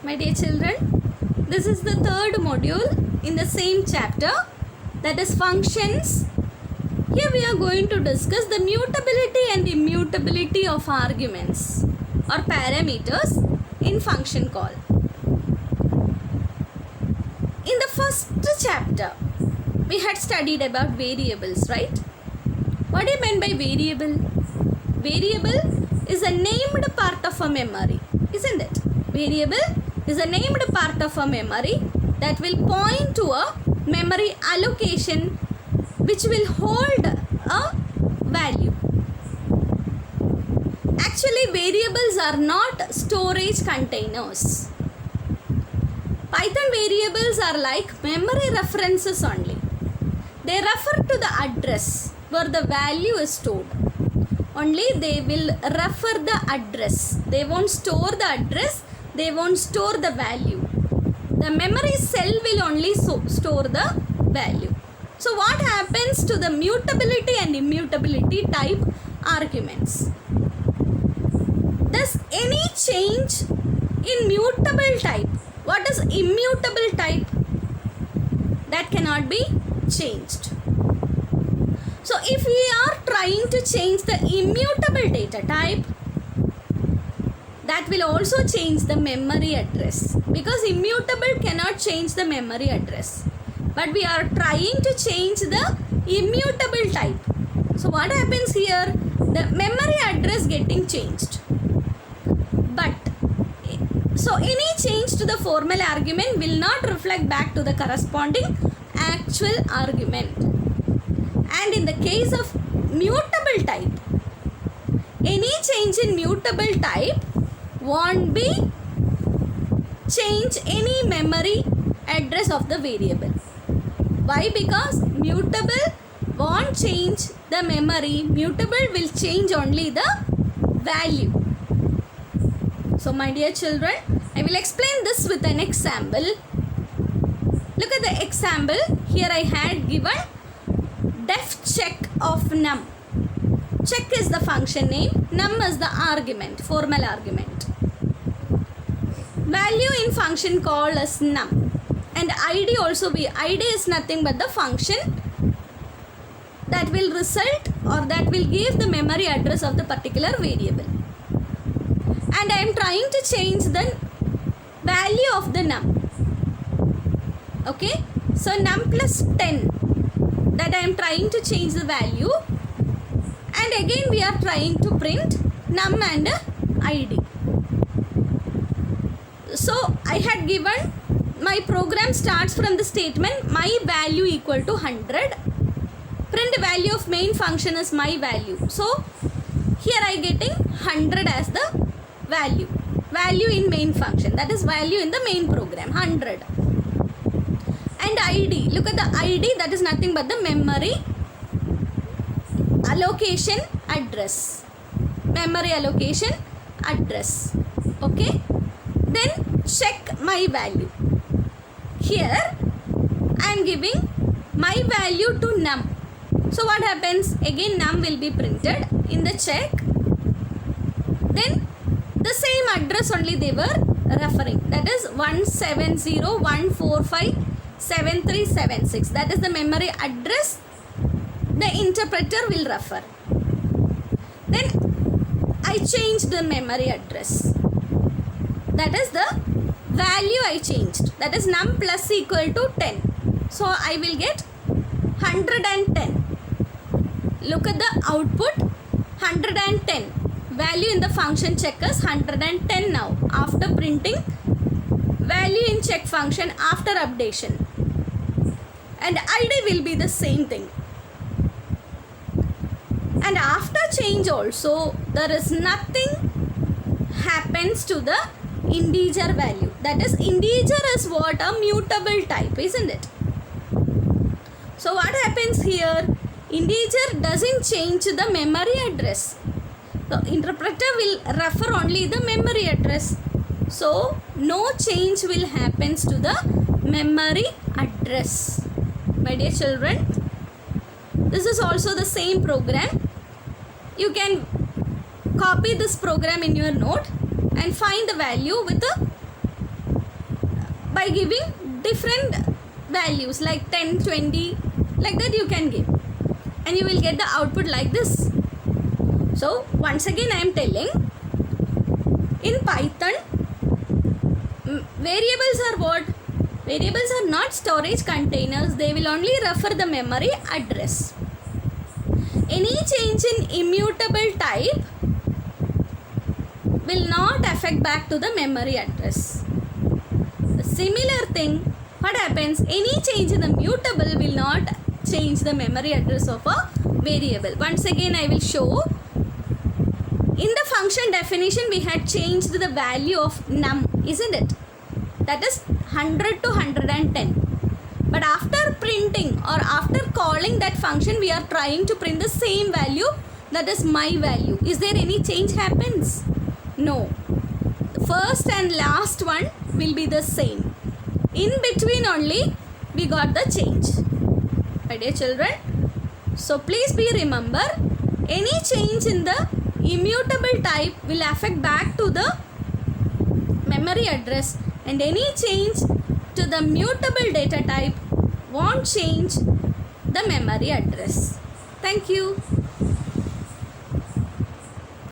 My dear children, this is the third module in the same chapter, that is functions. Here we are going to discuss the mutability and immutability of arguments or parameters in function call. In the first chapter, we had studied about variables, right? What do you mean by variable? Variable is a named part of a memory, isn't it? Variable is a named part of a memory that will point to a memory allocation which will hold a value. Actually, variables are not storage containers. Python variables are like memory references only. They refer to the address where the value is stored. Only they will refer the address. They won't store the address. They won't store the value. The memory cell will only store the value. So what happens to the mutability and immutability type arguments? Does any change in mutable type? What is immutable type? That cannot be changed. So if we are trying to change the immutable data type, that will also change the memory address, because immutable cannot change the memory address. But we are trying to change the immutable type. So what happens here? The memory address getting changed. But so any change to the formal argument will not reflect back to the corresponding actual argument. And in the case of mutable type, any change in mutable type won't be change any memory address of the variable. Why? Because mutable won't change the memory. Mutable will change only the value. So my dear children, I will explain this with an example. Look at the example. Here I had given def check of num. Check is the function name, num is the argument, formal argument. Value in function call as num, and id also id is nothing but the function that will result or that will give the memory address of the particular variable. And I am trying to change the value of the num. Okay, so num plus 10, that I am trying to change the value, and again we are trying to print num and id. So I had given my program starts from the statement my value equal to 100. Print value of main function is my value. So here I getting 100 as the value. Value in main function, that is value in the main program, 100. And id, look at the id, that is nothing but the memory allocation address. Memory allocation address. Okay. Then check my value. Here I am giving my value to num. So what happens? Again num will be printed in the check. Then the same address only they were referring. That is 170.145.7376. That is the memory address the interpreter will refer. Then I changed the memory address. That is the value I changed. That is num plus equal to 10. So I will get 110. Look at the output, 110. Value in the function check is 110 now after printing value in check function after updation. And id will be the same thing. And after change also, there is nothing happens to the integer value. That is, integer is what? A mutable type, isn't it? So what happens here? Integer doesn't change the memory address. The interpreter will refer only the memory address. So no change will happens to the memory address. My dear children, this is also the same program. You can copy this program in your note and find the value with the by giving different values like 10, 20, like that you can give, and you will get the output like this. So once again I am telling, in Python, variables are what? Variables are not storage containers. They will only refer the memory address. Any change in immutable type will not affect back to the memory address. The similar thing, what happens? Any change in the mutable will not change the memory address of a variable. Once again I will show. In the function definition we had changed the value of num, isn't it? That is 100 to 110. But after printing or after calling that function, we are trying to print the same value, that is my value. Is there any change happens? No. The first and last one will be the same. In between only we got the change. My dear children, so please be remember, any change in the immutable type will affect back to the memory address, and any change to the mutable data type won't change the memory address. Thank you.